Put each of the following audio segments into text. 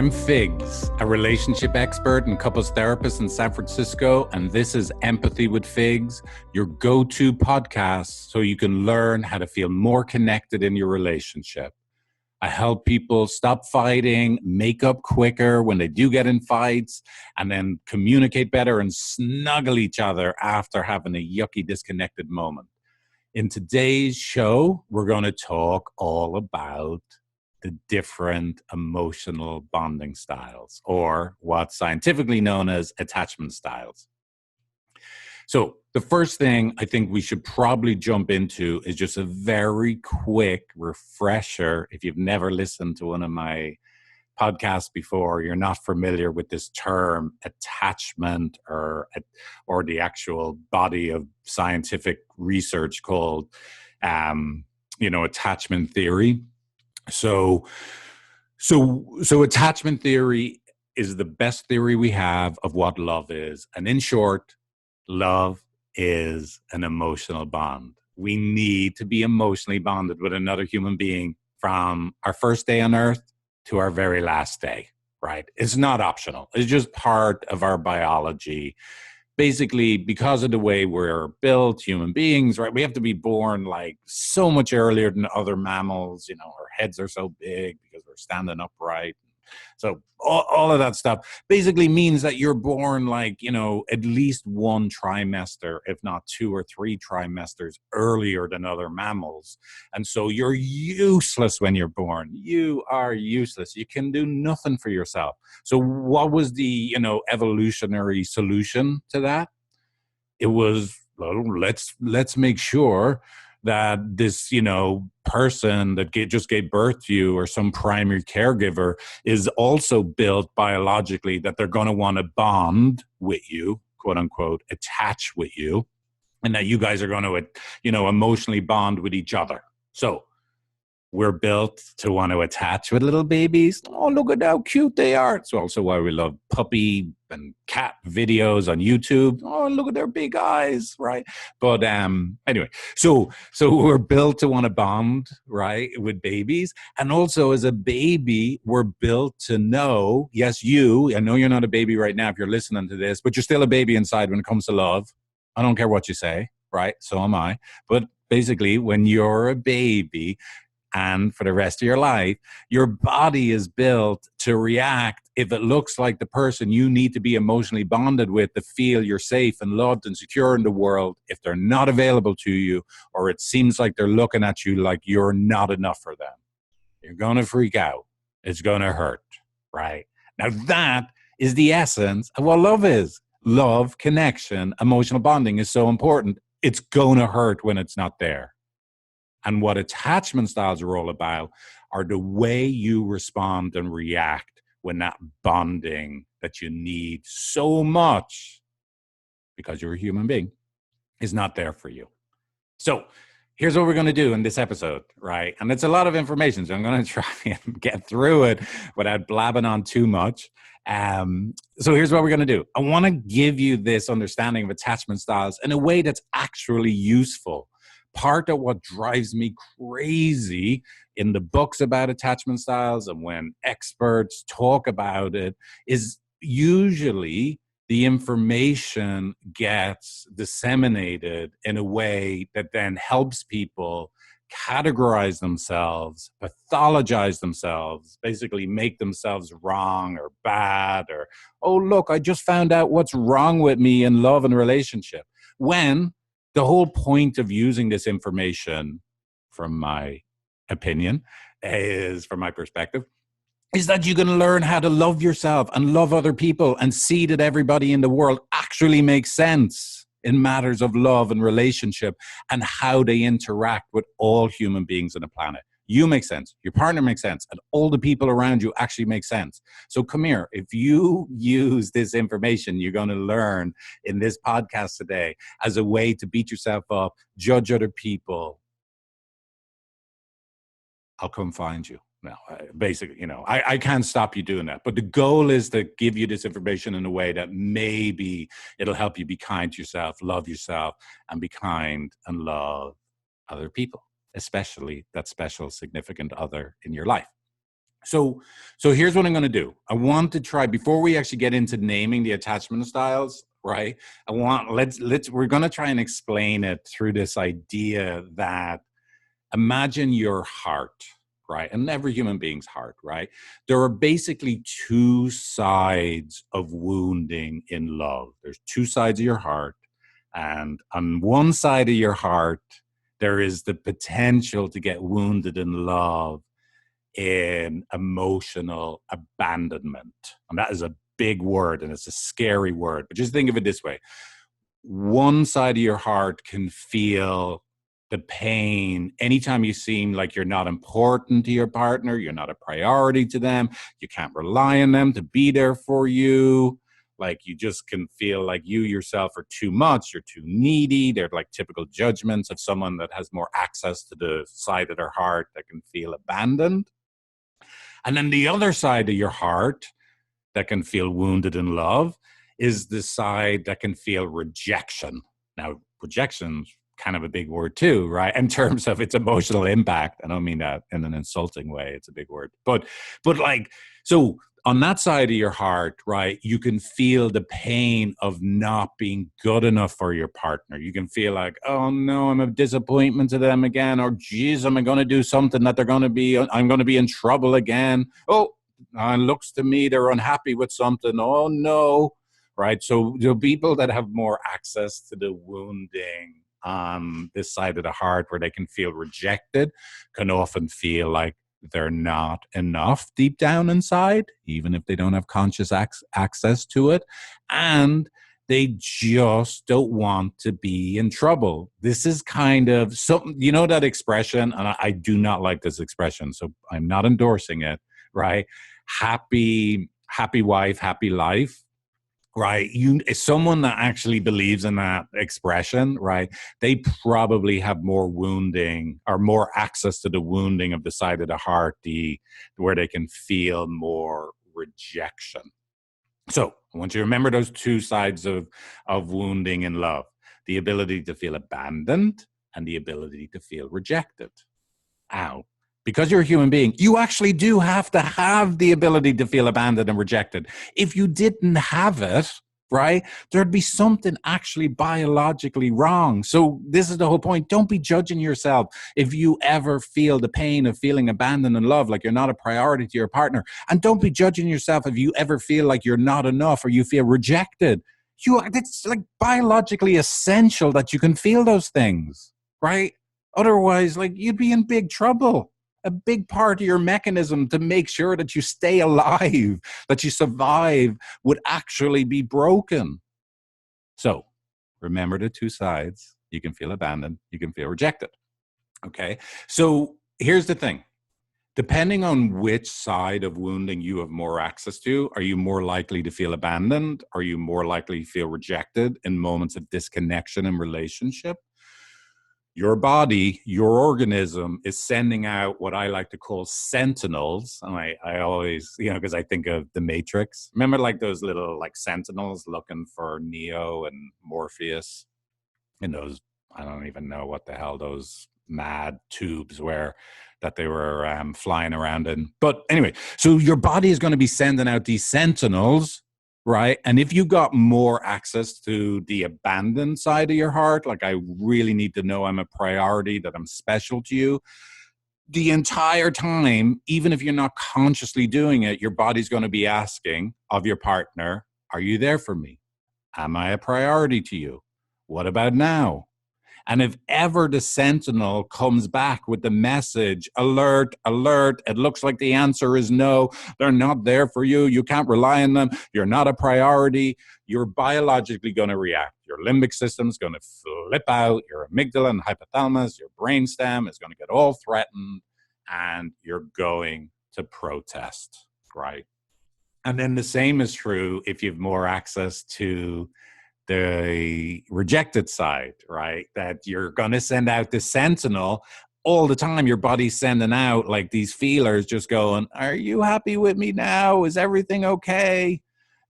I'm Figs, a relationship expert and couples therapist in San Francisco, and this is Empathy with Figs, your go-to podcast so you can learn how to feel more connected in your relationship. I help people stop fighting, make up quicker when they do get in fights, and then communicate better and snuggle each other after having a yucky disconnected moment. In today's show, we're going to talk all about the different emotional bonding styles, or what's scientifically known as attachment styles. So the first thing I think we should probably jump into is just a very quick refresher. If you've never listened to one of my podcasts before, you're not familiar with this term attachment or the actual body of scientific research called, attachment theory. So attachment theory is the best theory we have of what love is. And in short, love is an emotional bond. We need to be emotionally bonded with another human being from our first day on earth to our very last day, right? It's not optional. It's just part of our biology. Basically, because of the way we're built, human beings, right? We have to be born like so much earlier than other mammals. Our heads are so big because we're standing upright. So all of that stuff basically means that you're born like, at least one trimester, if not 2 or 3 trimesters earlier than other mammals. And so you're useless when you're born. You are useless. You can do nothing for yourself. So what was the, evolutionary solution to that? It was, well, let's make sure that this, person that just gave birth to you or some primary caregiver is also built biologically that they're going to want to bond with you, quote unquote, attach with you, and that you guys are going to, emotionally bond with each other. So we're built to want to attach with little babies. Oh, look at how cute they are. It's also why we love puppy and cat videos on YouTube. Oh, look at their big eyes, right? But anyway, so we're built to want to bond, right, with babies. And also as a baby, we're built to know, yes, I know you're not a baby right now if you're listening to this, but you're still a baby inside when it comes to love. I don't care what you say, right? So am I. But basically, when you're a baby, and for the rest of your life, your body is built to react if it looks like the person you need to be emotionally bonded with to feel you're safe and loved and secure in the world. If they're not available to you, or it seems like they're looking at you like you're not enough for them, you're going to freak out. It's going to hurt, right? Now that is the essence of what love is. Love, connection, emotional bonding is so important. It's going to hurt when it's not there. And what attachment styles are all about are the way you respond and react when that bonding that you need so much, because you're a human being, is not there for you. So here's what we're going to do in this episode, right? And it's a lot of information, so I'm going to try and get through it without blabbing on too much. So here's what we're going to do. I want to give you this understanding of attachment styles in a way that's actually useful. Part of what drives me crazy in the books about attachment styles and when experts talk about it is usually the information gets disseminated in a way that then helps people categorize themselves, pathologize themselves, basically make themselves wrong or bad, or, oh, look, I just found out what's wrong with me in love and relationship. When the whole point of using this information, from my opinion, from my perspective, is that you can learn how to love yourself and love other people and see that everybody in the world actually makes sense in matters of love and relationship and how they interact with all human beings on the planet. You make sense, your partner makes sense, and all the people around you actually make sense. So come here, if you use this information you're going to learn in this podcast today as a way to beat yourself up, judge other people, I'll come find you. No, basically, I can't stop you doing that. But the goal is to give you this information in a way that maybe it'll help you be kind to yourself, and be kind and love other people, especially that special, significant other in your life. So, so here's what I'm going to do. I want to try before we actually get into naming the attachment styles, right? We're going to try and explain it through this idea that imagine your heart, right? And every human being's heart, right? There are basically two sides of wounding in love. There's two sides of your heart. And on one side of your heart, there is the potential to get wounded in love in emotional abandonment. And that is a big word and it's a scary word. But just think of it this way. One side of your heart can feel the pain anytime you seem like you're not important to your partner, you're not a priority to them, you can't rely on them to be there for you. Like you just can feel like you yourself are too much, you're too needy. They're like typical judgments of someone that has more access to the side of their heart that can feel abandoned. And then the other side of your heart that can feel wounded in love is the side that can feel rejection. Now, rejection's kind of a big word too, right? In terms of its emotional impact. I don't mean that in an insulting way. It's a big word. But like, so on that side of your heart, right, you can feel the pain of not being good enough for your partner. You can feel like, oh no, I'm a disappointment to them again. Or geez, am I going to do something that I'm going to be in trouble again. Oh, it looks to me they're unhappy with something. Oh no, right? So the people that have more access to the wounding on this side of the heart where they can feel rejected can often feel like they're not enough deep down inside, even if they don't have conscious access to it. And they just don't want to be in trouble. This is kind of something, you know, that expression, and I do not like this expression, so I'm not endorsing it, right? Happy wife, happy life, right? Someone that actually believes in that expression, right? They probably have more wounding or more access to the wounding of the side of the heart, where they can feel more rejection. So I want you to remember those two sides of wounding in love: the ability to feel abandoned and the ability to feel rejected. Ow. Because you're a human being, you actually do have to have the ability to feel abandoned and rejected. If you didn't have it, right, there'd be something actually biologically wrong. So this is the whole point. Don't be judging yourself if you ever feel the pain of feeling abandoned and loved, like you're not a priority to your partner. And don't be judging yourself if you ever feel like you're not enough or you feel rejected. It's like biologically essential that you can feel those things, right? Otherwise, like, you'd be in big trouble. A big part of your mechanism to make sure that you stay alive, that you survive, would actually be broken. So remember the two sides. You can feel abandoned, you can feel rejected. Okay. So here's the thing. Depending on which side of wounding you have more access to, are you more likely to feel abandoned? Are you more likely to feel rejected in moments of disconnection in relationship? Your body, your organism is sending out what I like to call sentinels. And I always, because I think of the Matrix. Remember like those little like sentinels looking for Neo and Morpheus in those, I don't even know what the hell those mad tubes were that they were flying around in. But anyway, so your body is going to be sending out these sentinels, right? And if you got more access to the abandoned side of your heart, like I really need to know I'm a priority, that I'm special to you, the entire time, even if you're not consciously doing it, your body's going to be asking of your partner, are you there for me? Am I a priority to you? What about now? And if ever the sentinel comes back with the message, alert, alert, it looks like the answer is no, they're not there for you, you can't rely on them, you're not a priority, you're biologically going to react. Your limbic system is going to flip out, your amygdala and hypothalamus, your brainstem is going to get all threatened, and you're going to protest, right? And then the same is true if you have more access to the rejected side, right? That you're going to send out the sentinel all the time. Your body's sending out like these feelers just going, are you happy with me now? Is everything okay?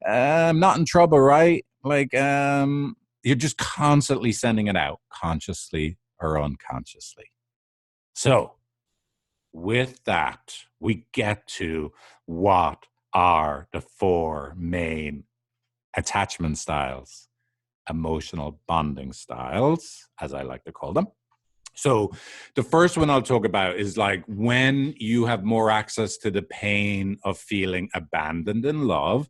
I'm not in trouble, right? Like, you're just constantly sending it out, consciously or unconsciously. So with that, we get to what are the four main attachment styles, emotional bonding styles, as I like to call them. So the first one I'll talk about is like when you have more access to the pain of feeling abandoned in love,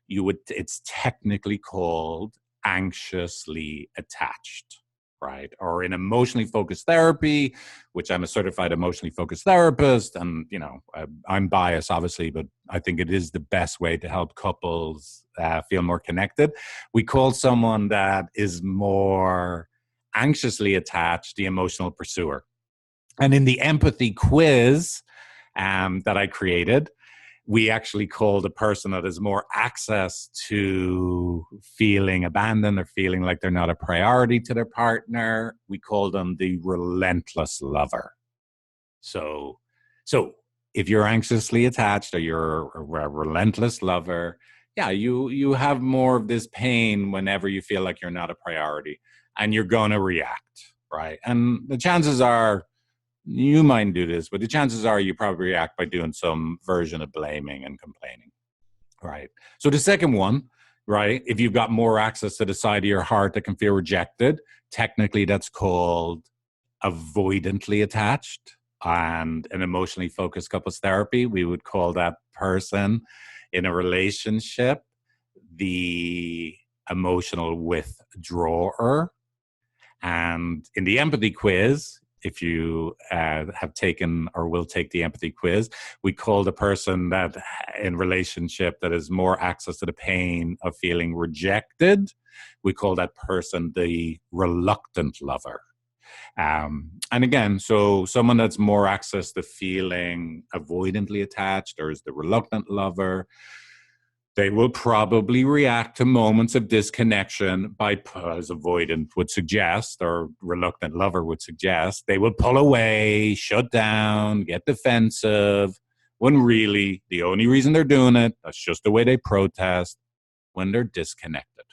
it's technically called anxiously attached, right? Or in emotionally focused therapy, which I'm a certified emotionally focused therapist, and I'm biased obviously, but I think it is the best way to help couples feel more connected. We call someone that is more anxiously attached the emotional pursuer. And in the empathy quiz that I created, we actually call the person that has more access to feeling abandoned or feeling like they're not a priority to their partner, we call them the relentless lover. So if you're anxiously attached or you're a relentless lover, yeah, you have more of this pain whenever you feel like you're not a priority, and you're going to react, right? And the chances are, you might do this, but the chances are you probably react by doing some version of blaming and complaining, right? So the second one, right, if you've got more access to the side of your heart that can feel rejected, technically that's called avoidantly attached. And an emotionally focused couples therapy, we would call that person in a relationship the emotional withdrawer. And in the empathy quiz, if you have taken or will take the empathy quiz, we call the person that in relationship that has more access to the pain of feeling rejected, we call that person the reluctant lover. And again, so someone that's more access to feeling avoidantly attached or is the reluctant lover, they will probably react to moments of disconnection by, as avoidant would suggest, or reluctant lover would suggest, they will pull away, shut down, get defensive, when really the only reason they're doing it, that's just the way they protest, when they're disconnected.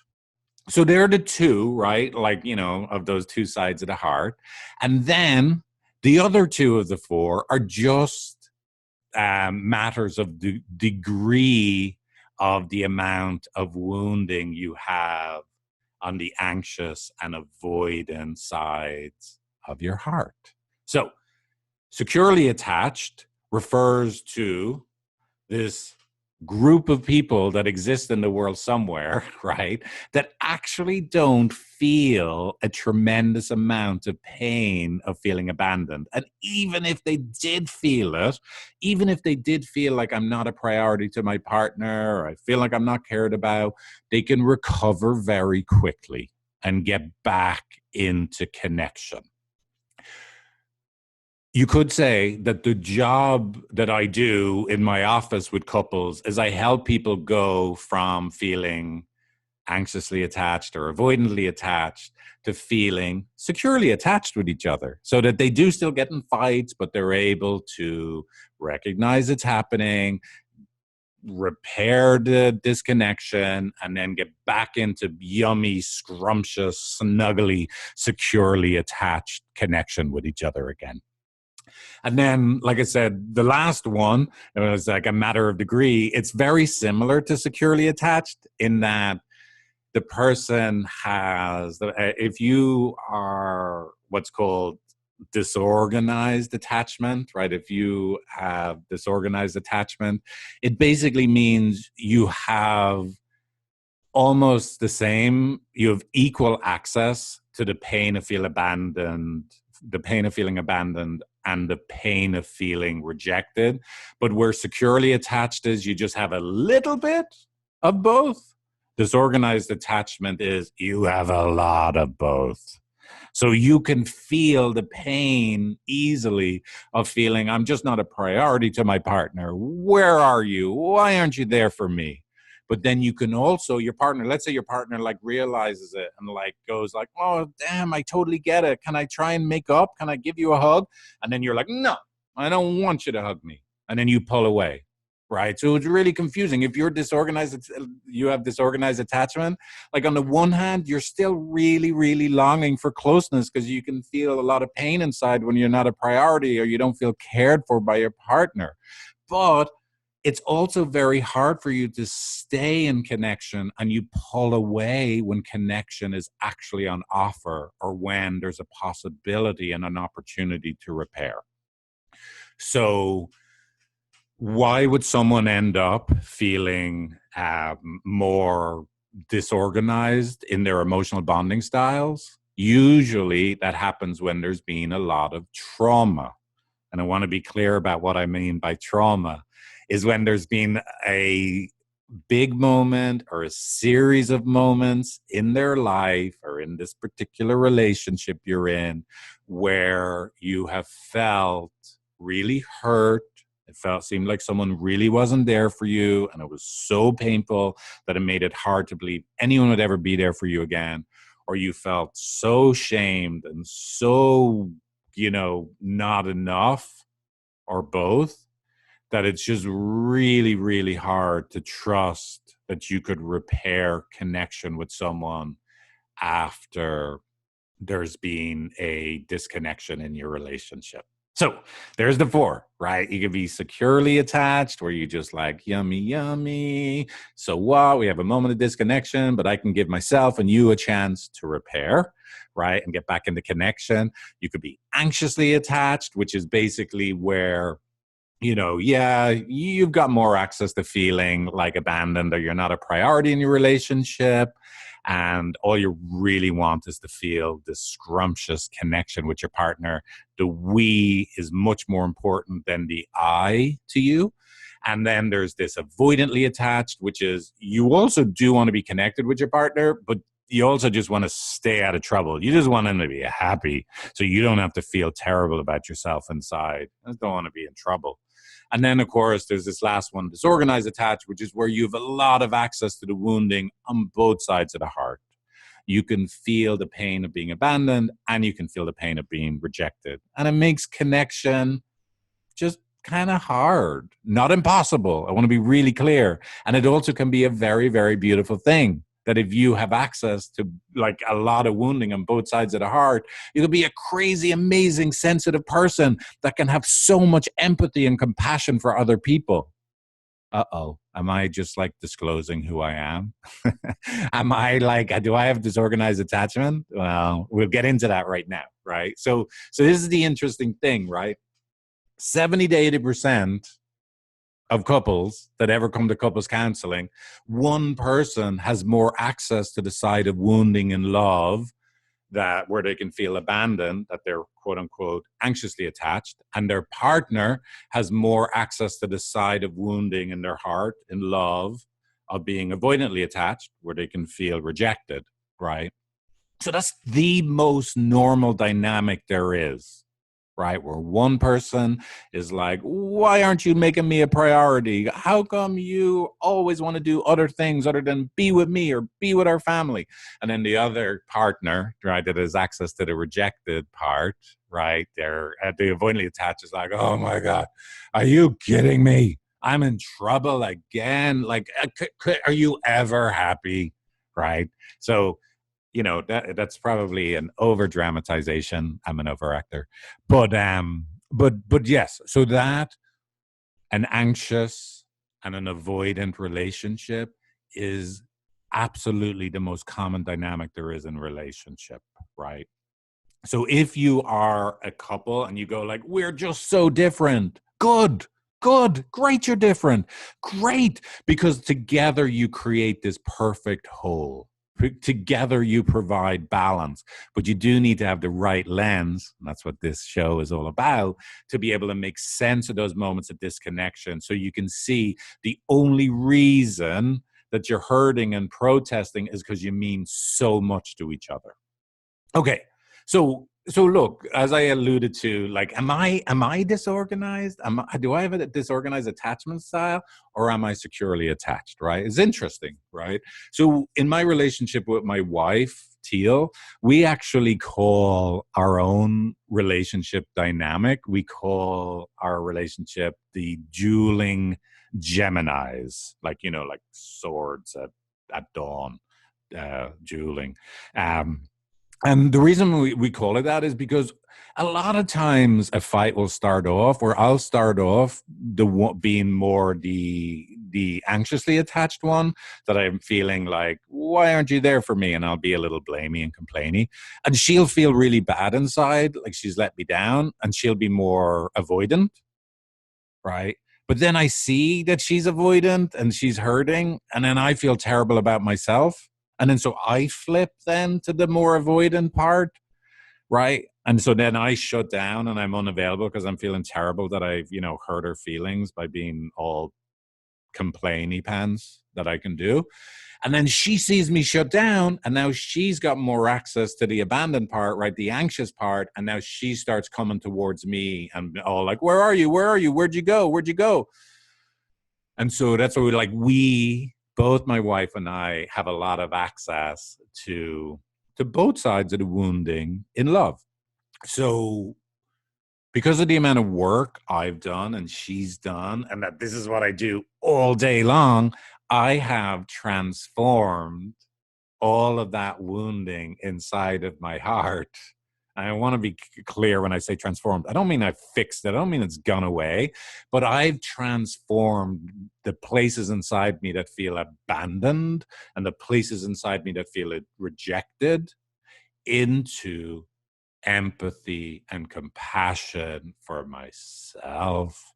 So they're the two, right? Like, of those two sides of the heart. And then the other two of the four are just matters of the degree of the amount of wounding you have on the anxious and avoidant sides of your heart. So securely attached refers to this group of people that exist in the world somewhere, right, that actually don't feel a tremendous amount of pain of feeling abandoned. And even if they did feel it, even if they did feel like I'm not a priority to my partner, or I feel like I'm not cared about, they can recover very quickly and get back into connection. You could say that the job that I do in my office with couples is I help people go from feeling anxiously attached or avoidantly attached to feeling securely attached with each other, so that they do still get in fights, but they're able to recognize it's happening, repair the disconnection, and then get back into yummy, scrumptious, snuggly, securely attached connection with each other again. And then, like I said, the last one, it was like a matter of degree. It's very similar to securely attached in that the person has, if you are what's called disorganized attachment, right? If you have disorganized attachment, it basically means you have almost the same, you have equal access to the pain of feeling abandoned, the pain of feeling abandoned and the pain of feeling rejected. But where securely attached is, you just have a little bit of both. Disorganized attachment is you have a lot of both. So you can feel the pain easily of feeling, I'm just not a priority to my partner. Where are you? Why aren't you there for me? But then you can also, your partner, let's say your partner like realizes it and like goes like, oh, damn, I totally get it. Can I try and make up? Can I give you a hug? And then you're like, no, I don't want you to hug me. And then you pull away. right? So it's really confusing. If you're disorganized, you have disorganized attachment. Like on the one hand, you're still really, really longing for closeness because you can feel a lot of pain inside when you're not a priority or you don't feel cared for by your partner. But it's also very hard for you to stay in connection, and you pull away when connection is actually on offer or when there's a possibility and an opportunity to repair. So why would someone end up feeling more disorganized in their emotional bonding styles? Usually that happens when there's been a lot of trauma. And I want to be clear about what I mean by trauma is when there's been a big moment or a series of moments in their life or in this particular relationship you're in where you have felt really hurt. Seemed like someone really wasn't there for you, and it was so painful that it made it hard to believe anyone would ever be there for you again. Or you felt so shamed and so, not enough, or both, that it's just really, really hard to trust that you could repair connection with someone after there's been a disconnection in your relationship. So there's the 4, right? You can be securely attached where you just like, yummy, yummy. So what? We have a moment of disconnection, but I can give myself and you a chance to repair, right? And get back into connection. You could be anxiously attached, which is basically where, you've got more access to feeling like abandoned or you're not a priority in your relationship. And all you really want is to feel this scrumptious connection with your partner. The we is much more important than the I to you. And then there's this avoidantly attached, which is you also do want to be connected with your partner, but you also just want to stay out of trouble. You just want them to be happy so you don't have to feel terrible about yourself inside. I just don't want to be in trouble. And then, of course, there's this last one, disorganized attached, which is where you have a lot of access to the wounding on both sides of the heart. You can feel the pain of being abandoned and you can feel the pain of being rejected. And it makes connection just kind of hard, not impossible. I want to be really clear. And it also can be a very, very beautiful thing. That if you have access to like a lot of wounding on both sides of the heart, you'll be a crazy, amazing, sensitive person that can have so much empathy and compassion for other people. Am I just like disclosing who I am? Am I like, do I have disorganized attachment? Well, we'll get into that right now, right? So this is the interesting thing, right? 70 to 80% of couples that ever come to couples counseling, one person has more access to the side of wounding and love that where they can feel abandoned, that they're quote unquote anxiously attached, and their partner has more access to the side of wounding in their heart and love of being avoidantly attached, where they can feel rejected, right? So that's the most normal dynamic there is. Right? Where one person is like, why aren't you making me a priority? How come you always want to do other things other than be with me or be with our family? And then the other partner, right, that has access to the rejected part, right, they're at the avoidantly attached is like, oh my God, are you kidding me? I'm in trouble again. Like, are you ever happy? Right? So, that's probably an over dramatization. I'm an overactor, but yes. So that an anxious and an avoidant relationship is absolutely the most common dynamic there is in relationship, right? So if you are a couple and you go like, we're just so different, good, great, you're different, great, because together you create this perfect whole. Together you provide balance, but you do need to have the right lens, and that's what this show is all about, to be able to make sense of those moments of disconnection so you can see the only reason that you're hurting and protesting is because you mean so much to each other. Okay, so look, as I alluded to, like, am I disorganized? Do I have a disorganized attachment style, or am I securely attached? Right? It's interesting, right? So in my relationship with my wife, Teale, we actually call our own relationship dynamic, we call our relationship the dueling Geminis, like, like swords at dawn, dueling. Um, and the reason we call it that is because a lot of times a fight will start off, or I'll start off being more the anxiously attached one, that I'm feeling like, why aren't you there for me? And I'll be a little blamey and complainy. And she'll feel really bad inside, like she's let me down, and she'll be more avoidant, right? But then I see that she's avoidant and she's hurting, and then I feel terrible about myself. And then so I flip then to the more avoidant part, right? And so then I shut down and I'm unavailable because I'm feeling terrible that I've, hurt her feelings by being all complainy pants that I can do. And then she sees me shut down, and now she's got more access to the abandoned part, right? The anxious part. And now she starts coming towards me and all like, where are you? Where are you? Where'd you go? Where'd you go? And so that's what we, both my wife and I, have a lot of access to both sides of the wounding in love. So because of the amount of work I've done and she's done, and that this is what I do all day long, I have transformed all of that wounding inside of my heart. And I want to be clear when I say transformed. I don't mean I fixed it. I don't mean it's gone away, but I've transformed the places inside me that feel abandoned and the places inside me that feel rejected into empathy and compassion for myself,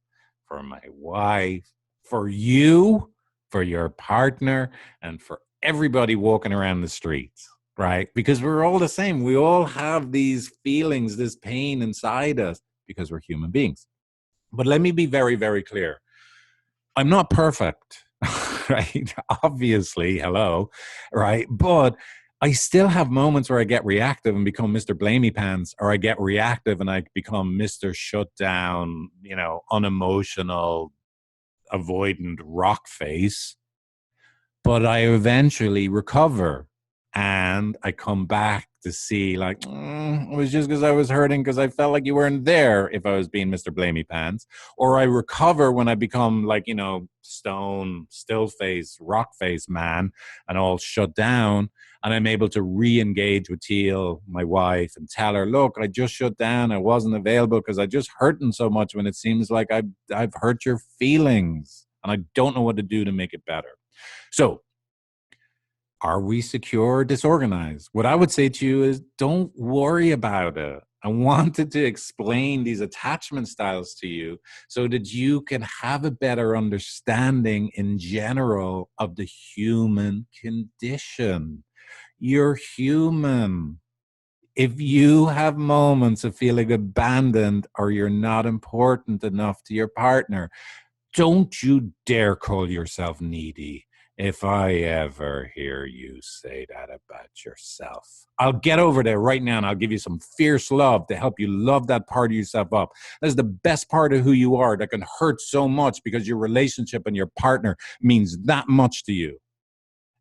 for my wife, for you, for your partner, and for everybody walking around the streets, right? Because we're all the same. We all have these feelings, this pain inside us because we're human beings. But let me be very, very clear. I'm not perfect, right? Obviously, hello, right? But I still have moments where I get reactive and become Mr. Blamey Pants, or I get reactive and I become Mr. Shutdown, unemotional, avoidant rock face. But I eventually recover and I come back to see like, it was just because I was hurting because I felt like you weren't there if I was being Mr. Blamey Pants. Or I recover when I become like, stone, still face, rock face man and all shut down. And I'm able to re-engage with Teale, my wife, and tell her, look, I just shut down. I wasn't available because I just hurting so much when it seems like I've hurt your feelings and I don't know what to do to make it better. So, are we secure or disorganized? What I would say to you is don't worry about it. I wanted to explain these attachment styles to you so that you can have a better understanding in general of the human condition. You're human. If you have moments of feeling abandoned or you're not important enough to your partner, don't you dare call yourself needy. If I ever hear you say that about yourself, I'll get over there right now and I'll give you some fierce love to help you love that part of yourself up. That's the best part of who you are that can hurt so much because your relationship and your partner means that much to you.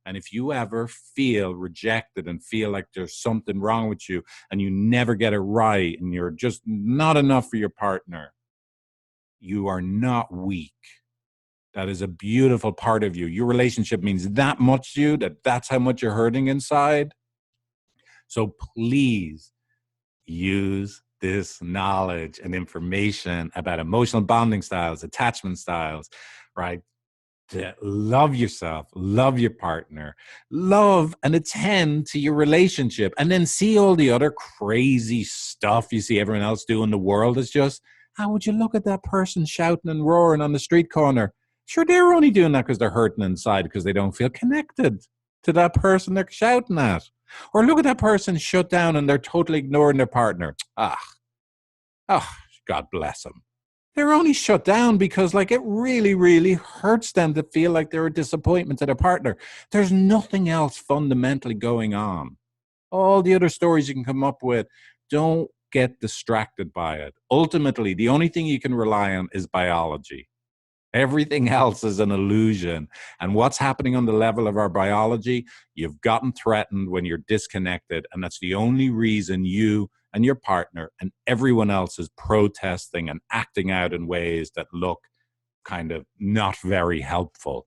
And if you ever feel rejected and feel like there's something wrong with you and you never get it right and you're just not enough for your partner, you are not weak. That is a beautiful part of you. Your relationship means that much to you, that's how much you're hurting inside. So please use this knowledge and information about emotional bonding styles, attachment styles, right? To love yourself, love your partner, love and attend to your relationship, and then see all the other crazy stuff you see everyone else do in the world as just, how would you look at that person shouting and roaring on the street corner? Sure, they're only doing that because they're hurting inside because they don't feel connected to that person they're shouting at. Or look at that person shut down and they're totally ignoring their partner. God bless them. They're only shut down because like it really, really hurts them to feel like they're a disappointment to their partner. There's nothing else fundamentally going on. All the other stories you can come up with, don't get distracted by it. Ultimately, the only thing you can rely on is biology. Everything else is an illusion. And what's happening on the level of our biology? You've gotten threatened when you're disconnected. And that's the only reason you and your partner and everyone else is protesting and acting out in ways that look kind of not very helpful.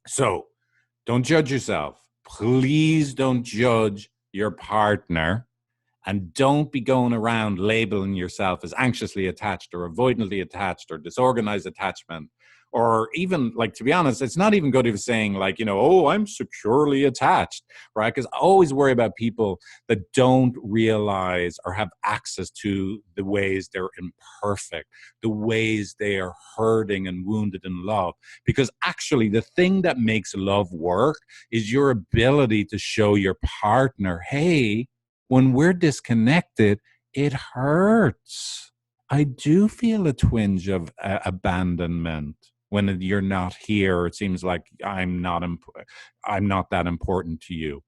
So don't judge yourself. Please don't judge your partner. And don't be going around labeling yourself as anxiously attached or avoidantly attached or disorganized attachment. Or even, like, to be honest, it's not even good if saying, like, oh, I'm securely attached, right? Because I always worry about people that don't realize or have access to the ways they're imperfect, the ways they are hurting and wounded in love. Because actually, the thing that makes love work is your ability to show your partner, hey, when we're disconnected, it hurts. I do feel a twinge of abandonment when you're not here. It seems like I'm not that important to you.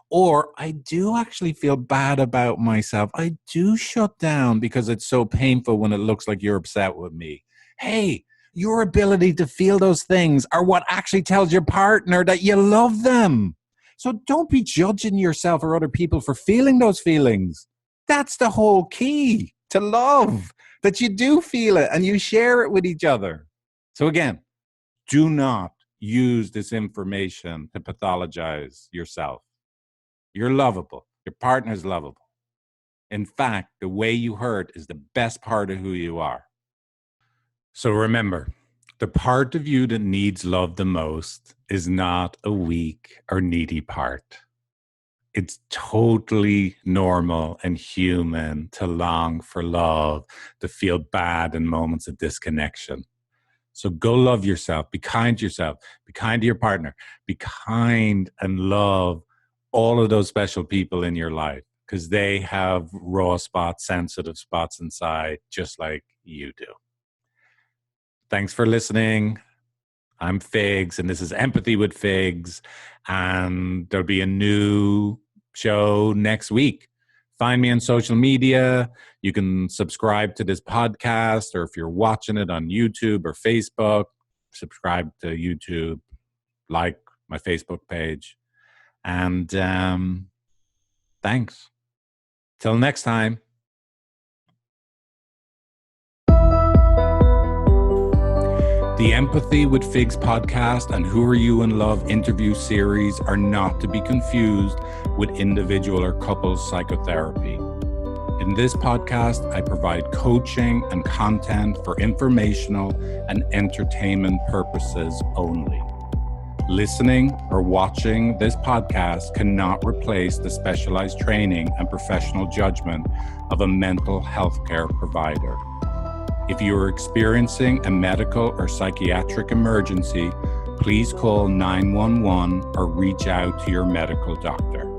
Or I do actually feel bad about myself. I do shut down because it's so painful when it looks like you're upset with me. Hey, your ability to feel those things are what actually tells your partner that you love them. So don't be judging yourself or other people for feeling those feelings. That's the whole key to love, that you do feel it and you share it with each other. So again, do not use this information to pathologize yourself. You're lovable. Your partner's lovable. In fact, the way you hurt is the best part of who you are. So remember, the part of you that needs love the most is not a weak or needy part. It's totally normal and human to long for love, to feel bad in moments of disconnection. So go love yourself, be kind to yourself, be kind to your partner, be kind and love all of those special people in your life because they have raw spots, sensitive spots inside, just like you do. Thanks for listening. I'm Figs, and this is Empathy with Figs, and there'll be a new show next week. Find me on social media. You can subscribe to this podcast, or if you're watching it on YouTube or Facebook, subscribe to YouTube, like my Facebook page. And thanks. Till next time. The Empathy with Figs podcast and Who Are You in Love interview series are not to be confused with individual or couples psychotherapy. In this podcast, I provide coaching and content for informational and entertainment purposes only. Listening or watching this podcast cannot replace the specialized training and professional judgment of a mental health care provider. If you are experiencing a medical or psychiatric emergency, please call 911 or reach out to your medical doctor.